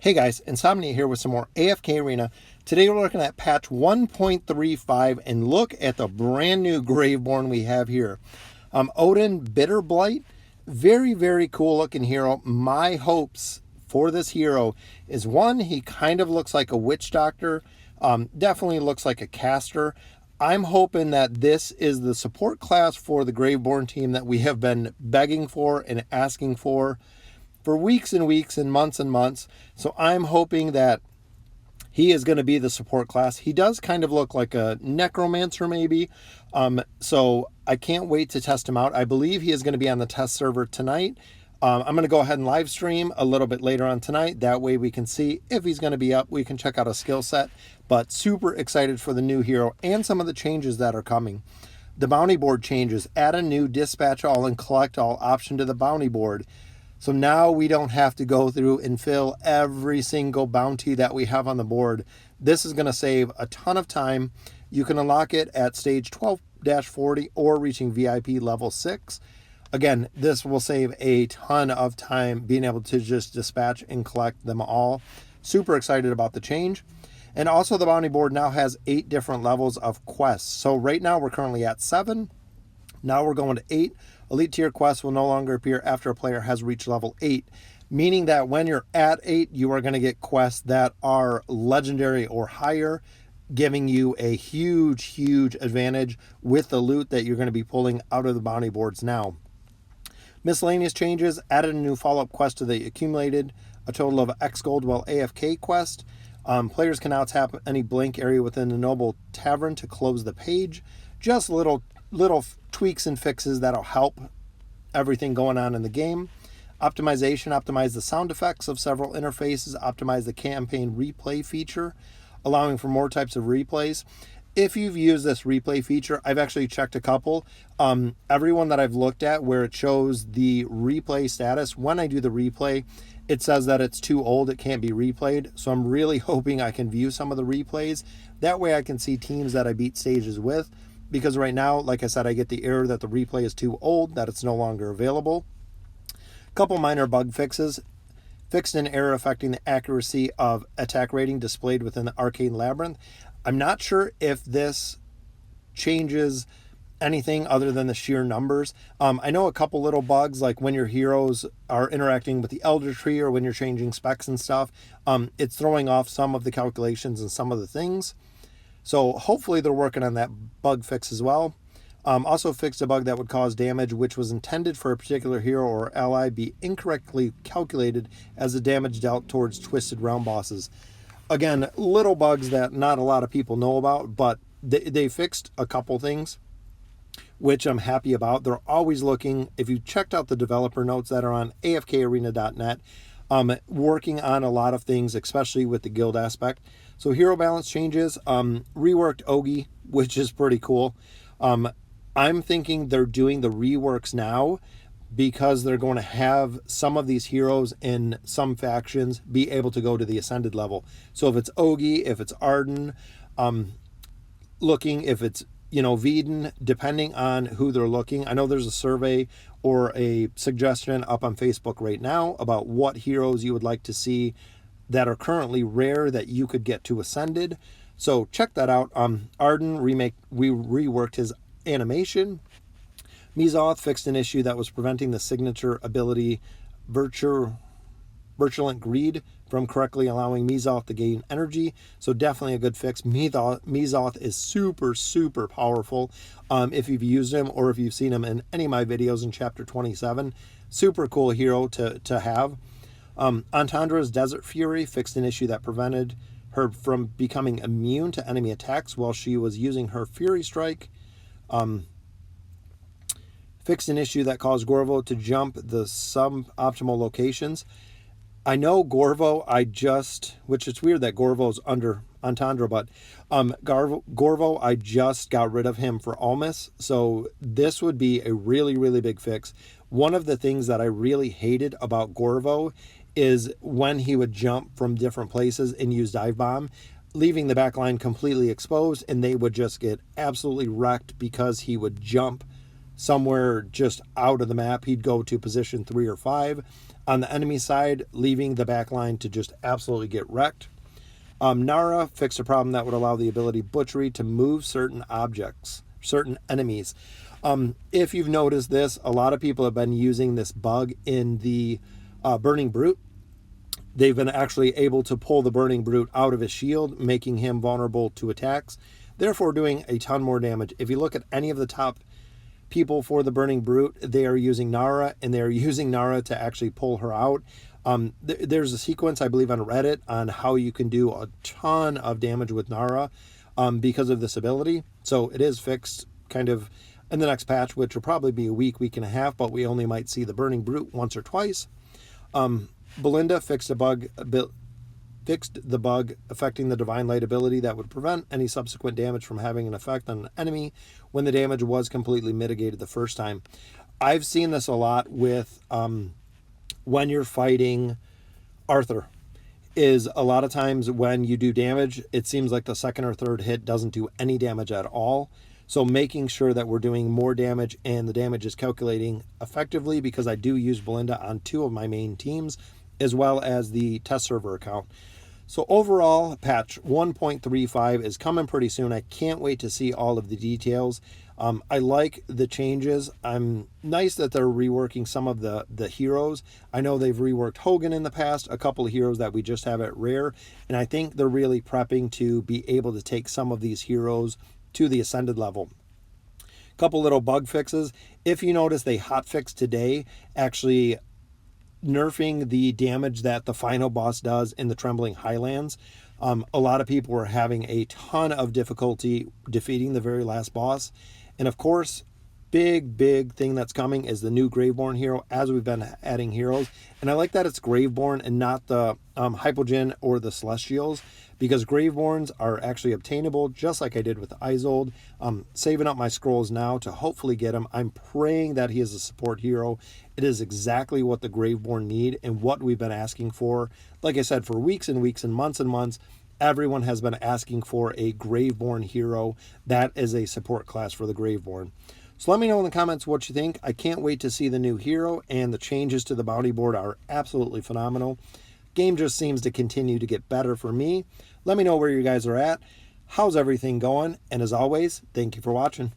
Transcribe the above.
Hey guys, Insomnia here with some more AFK Arena. Today we're looking at patch 1.35 and look at the brand new Graveborn we have here. Oden, BitterBlight, very cool looking hero. My hopes for this hero is one, he kind of looks like a witch doctor, definitely looks like a caster. I'm hoping that this is the support class for the Graveborn team that we have been begging for and asking for weeks and weeks and months. So I'm hoping that he is going to be the support class. He does kind of look like a necromancer maybe. So I can't wait to test him out. I believe he is going to be on the test server tonight. I'm going to go ahead and live stream a little bit later on tonight. That way we can see if he's going to be up. We can check out a skill set. But super excited for the new hero and some of the changes that are coming. The bounty board changes. Add a new dispatch all and collect all option to the bounty board. So now we don't have to go through and fill every single bounty that we have on the board. This is going to save a ton of time. You can unlock it at stage 12-40 or reaching VIP level 6. Again, this will save a ton of time being able to just dispatch and collect them all. Super excited about the change. And also the bounty board now has 8 different levels of quests. So right now we're currently at 7. Now we're going to 8. Elite tier quests will no longer appear after a player has reached level 8, meaning that when you're at 8, you are going to get quests that are legendary or higher, giving you a huge advantage with the loot that you're going to be pulling out of the bounty boards now. Miscellaneous changes, added a new follow-up quest to the accumulated, a total of X gold while AFK quest. Players can now tap any blank area within the Noble Tavern to close the page. Just little tweaks and fixes that'll help everything going on in the game. Optimization, optimize the sound effects of several interfaces, optimize the campaign replay feature, allowing for more types of replays. If you've used this replay feature, I've actually checked a couple. Everyone that I've looked at where it shows the replay status, when I do the replay, it says that it's too old, it can't be replayed. So I'm really hoping I can view some of the replays. That way I can see teams that I beat stages with. Because right now, like I said, I get the error that the replay is too old, that it's no longer available. A couple minor bug fixes. Fixed an error affecting the accuracy of attack rating displayed within the Arcane Labyrinth. I'm not sure if this changes anything other than the sheer numbers. I know a couple little bugs, like when your heroes are interacting with the Elder Tree or when you're changing specs and stuff. It's throwing off some of the calculations and some of the things. So hopefully they're working on that bug fix as well. Also fixed a bug that would cause damage which was intended for a particular hero or ally be incorrectly calculated as the damage dealt towards Twisted Realm bosses. Again, little bugs that not a lot of people know about, but they fixed a couple things, which I'm happy about. They're always looking, if you checked out the developer notes that are on afkarena.net, working on a lot of things, especially with the guild aspect. So hero balance changes, reworked Ogi, which is pretty cool. I'm thinking they're doing the reworks now because they're going to have some of these heroes in some factions be able to go to the ascended level. So if it's Ogi, if it's Arden, if it's Veden, depending on who they're looking. I know there's a survey or a suggestion up on Facebook right now about what heroes you would like to see that are currently rare that you could get to ascended. So check that out. Arden we reworked his animation. Mizoth fixed an issue that was preventing the signature ability Virulent Greed from correctly allowing Mizoth to gain energy. So definitely a good fix. Mizoth is super powerful. If you've used him or if you've seen him in any of my videos in chapter 27, super cool hero to have. Antandra's Desert Fury fixed an issue that prevented her from becoming immune to enemy attacks while she was using her Fury Strike. Fixed an issue that caused Gorvo to jump the suboptimal locations. I know Gorvo, which it's weird that Gorvo's under Antandra, but Gorvo, I just got rid of him for Almas. So this would be a really big fix. One of the things that I really hated about Gorvo is when he would jump from different places and use dive bomb, leaving the back line completely exposed, and they would just get absolutely wrecked because he would jump somewhere just out of the map. He'd go to position 3 or 5 on the enemy side, leaving the back line to just absolutely get wrecked. Nara fixed a problem that would allow the ability Butchery to move certain objects, certain enemies. If you've noticed this, a lot of people have been using this bug in the Burning Brute. They've been actually able to pull the Burning Brute out of his shield, making him vulnerable to attacks, therefore doing a ton more damage. If you look at any of the top people for the Burning Brute, they are using Nara, and they're using Nara to actually pull her out. There's a sequence, I believe, on Reddit on how you can do a ton of damage with Nara because of this ability. So it is fixed kind of in the next patch, which will probably be a week and a half, but we only might see the Burning Brute once or twice. Belinda fixed the bug affecting the Divine Light ability that would prevent any subsequent damage from having an effect on an enemy when the damage was completely mitigated the first time. I've seen this a lot with when you're fighting Arthur. Is a lot of times when you do damage, it seems like the second or third hit doesn't do any damage at all. So making sure that we're doing more damage and the damage is calculating effectively, because I do use Belinda on 2 of my main teams, as well as the test server account. So overall, patch 1.35 is coming pretty soon. I can't wait to see all of the details. I like the changes. I'm nice that they're reworking some of the heroes. I know they've reworked Hogan in the past, a couple of heroes that we just have at rare, and I think they're really prepping to be able to take some of these heroes to the ascended level. Couple little bug fixes. If you notice, they hotfixed today, actually nerfing the damage that the final boss does in the Trembling Highlands. A lot of people were having a ton of difficulty defeating the very last boss. And of course, big thing that's coming is the new Graveborn hero, as we've been adding heroes. And I like that it's Graveborn and not the Hypogean or the Celestials, because Graveborns are actually obtainable, just like I did with Isolde. Saving up my scrolls now to hopefully get him. I'm praying that he is a support hero. It is exactly what the Graveborn need and what we've been asking for. Like I said, for weeks and weeks and months, everyone has been asking for a Graveborn hero. That is a support class for the Graveborn. So let me know in the comments what you think. I can't wait to see the new hero, and the changes to the bounty board are absolutely phenomenal. Game just seems to continue to get better for me. Let me know where you guys are at. How's everything going? And as always, thank you for watching.